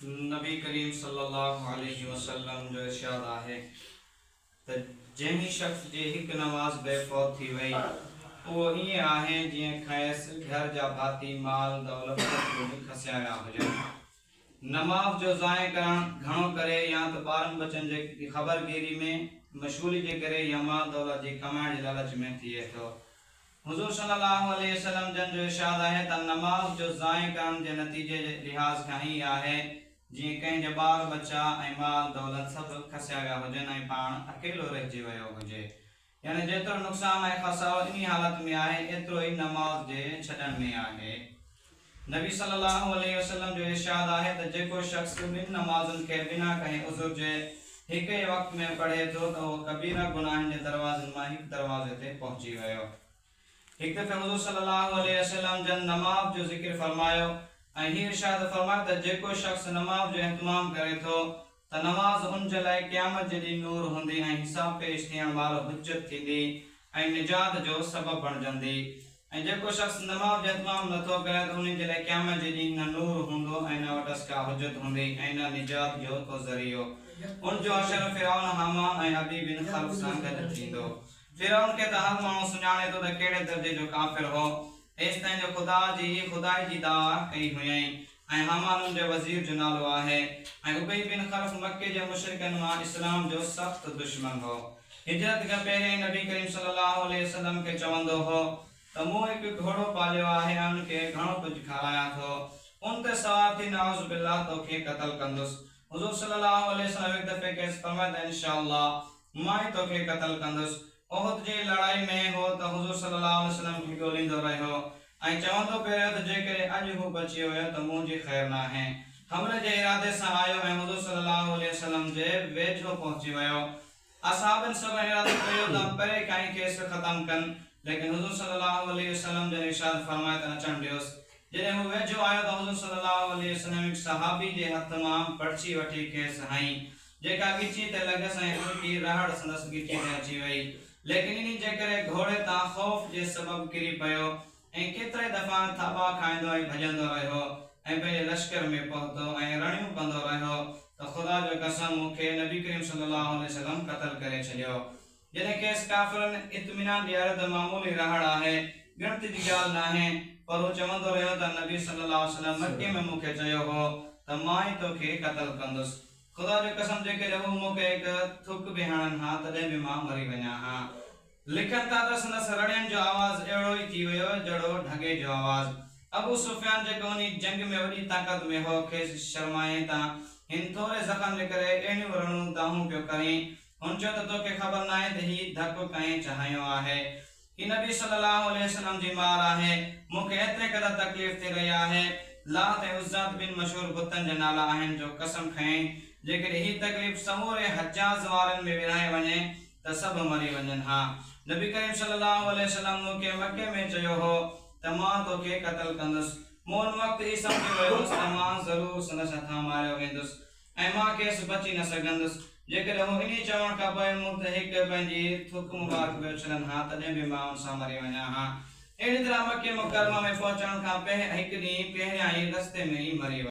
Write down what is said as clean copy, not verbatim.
नबी करीम सल्लल्लाहु अलैहि वसल्लम जो इरशाद आहे त जंहिं शख़्स जी हिकु नमाज़ बेफौत थी वई उहो ईअं आहे जीअं खंयसि घर जा भाती माल दौलत खसिया विया हुजनि। नमाज़ जो ज़ाय करणु घणो करे या त ॿारनि बचनि जे ख़बरगिरी में मशगूली जे करे या माल दौलत जी कमाइण जे लालच में थिए थो। हुज़ूर सल्लल्लाहु अलैहि वसल्लम जन जो इरशाद आहे त नमाज़ जो ज़ाय करण जे नतीजे जे लिहाज़ खां ही आहे जीअं कंहिं जा ॿार बच्चा ऐं माल दौलत सभु खसिया विया हुजनि ऐं पाण अकेलो रहिजी वियो हुजे। यानी जेतिरो नुक़सान ऐं खसारो इन हालत में आहे एतिरो ई नमाज़ जे छॾण में आहे। नबी सल्लल्लाहु अलैहि वसल्लम जो इरशाद आहे त जेको शख़्स ॿिनि नमाज़ुनि खे बिना कंहिं उज़ुर जे हिक ई वक़्त में पढ़े थो त उहो कबीरा गुनाहनि जे दरवाज़नि मां हिकु दरवाज़े ते पहुची वियो। हिकु दफ़े हुज़ूर सल्लल्लाहु अलैहि वसल्लम जन नमाज़ जो ज़िक्र फरमायो ऐं हीउ इरशाद फरमायो त जेको शख़्स नमाज़ जो इहतमाम करे थो त नमाज़ उन जे लाइ क़यामत जे ॾींहुं नूर हूंदी ऐं हिसाब पेश थियण वारो हुज्जत थींदी ऐं निजात जो सबबु बणिजंदी। ऐं जेको शख़्स नमाज़ जो इहतमाम नथो करे त उन जे लाइ क़यामत जे ॾींहुं न नूर हूंदो ऐं न वटसि का हुज्जत हूंदी ऐं न निजात जो को ज़रियो। उन जो हशर फिरौन हामान ऐं अबी बिन खल्फ सां गॾु थींदो। फिरौन खे त हर माण्हू सुञाणे थो त कहिड़े दर्जे जो काफ़िर हो, एसि ताईं जो खुदाई जी दावा कई हुयईं ऐं हामान उन जो वज़ीर जो नालो आहे ऐं उबई बिन खल्फ मक्के जे मुशरिकनि मां इस्लाम जो सख़्त दुश्मन हो। हिजरत खां पहिरीं नबी करीम सल्लल्लाहु अलैहि वसल्लम खे चवंदो हो त मूं हिकु घोड़ो पालियो आहे ऐं उनखे घणो कुझु खारायां थो, उन ते सवार थी नाउज़ बिल्लाह तोखे क़त्ल कंदुसि। हुज़ूर सल्लल्लाहु अलैहि वसल्लम हिकु दफ़े खेसि फरमायो त इंशाअल्लाह मां ई तोखे क़त्ल कंदुसि। उहद जी लड़ाई में हो त हुज़ूर सल्लल्लाहु अलैहि वसल्लम खे ॻोल्हींदो रहियो ऐं चवंदो पियो त जेकॾहिं अॼु हू बची वियो त मुंहिंजी ख़ैर नाहे। हमले जे इरादे सां आयो ऐं हुज़ूर सल्लल्लाहु अलैहि वसल्लम जे वेझो पहुची वियो। असहाबनि सभु इरादो कयो त परे काई खेसि ख़तमु कनि, लेकिन हुज़ूर सल्लल्लाहु अलैहि वसल्लम जन इरशाद फरमायो त अचणु ॾियोसि। जॾहिं हू वेझो आयो त हुज़ूर सल्लल्लाहु अलैहि वसल्लम हिकु सहाबी जे हथ मां पर्ची वठी खेसि हईं, जेका ॻिची ते लॻसि ऐं उल्टी रहड़ संदसि ॻिची ते अची वई। लेकिन इन जे करे घोड़े तां ख़ौफ़ जे सबबु किरी पियो ऐं केतिरे दफ़ा थाॿा खाईंदो ऐं भॼंदो रहियो ऐं पंहिंजे लश्कर में पहुतो ऐं रड़ियूं कंदो रहियो त ख़ुदा जो कसम मूंखे नबी करीम सल्लल्लाहु अलैहि वसल्लम क़त्ल करे छॾियो। जॾहिं खेसि काफ़िरनि इत्मिनान ॾियारियो त मामूली रहड़ आहे, गिणती जी ॻाल्हि नाहे, पर हू चवंदो रहियो त नबी सल्लल्लाहु अलैहि वसल्लम मके में मूंखे चयो हो त मां ई तोखे क़त्ल कंदुसि। ख़ुदा जो कसम जेकॾहिं हू मूंखे हिकु थुक बि हणनि हा तॾहिं बि मां मरी वञा हा। लिखनि था त संदसि रड़ियुनि जो आवाज़ अहिड़ो ई थी वियो जहिड़ो ढगे जो आवाज़। अबू सुफियान जेको उन जंग में वॾी ताक़त में हो खेसि शर्माए तां हिन थोरे ज़ख़्म जे करे अहिड़ियूं रड़ूं दाहूं पियो करीं। हुन चयो त तोखे ख़बर नाहे त हीउ धकु कंहिं चाहियो आहे। ही नबी सल्लल्लाहु अलैहि वसल्लम जी मार आहे। मूंखे एतिरे क़दुरु तकलीफ़ थी रही आहे, लात ऐं उज़्ज़ा बिन मशहूर बुतनि जा नाला आहिनि जो कसम खयईं जेकॾहिं हीअ तकलीफ़ समूरे हजाज़ वारनि में विरहाए वञे त सभु मरी वञनि हा। नबी करीम सल्लल्लाहु अलैहि वसल्लम मूंखे मके में चयो हो त मां तोखे क़त्ल कंदुसि। मूं उन वक़्तु ई सम्झी वियो हुउसि त मां ज़रूरु संदसि हथां मारियो वेंदुसि ऐं मां खेसि बची न सघंदुसि। जेकॾहिं हू इन चवण खां पोइ मूं ते हिकु पंहिंजी थुक मुबारक पियो छॾनि हा तॾहिं बि मां उन सां मरी वञा हा। अहिड़ी तरह मके मुकरमा में पहुचण खां हिकु ॾींहुं पहिरियां ई रस्ते में ई मरी वियो।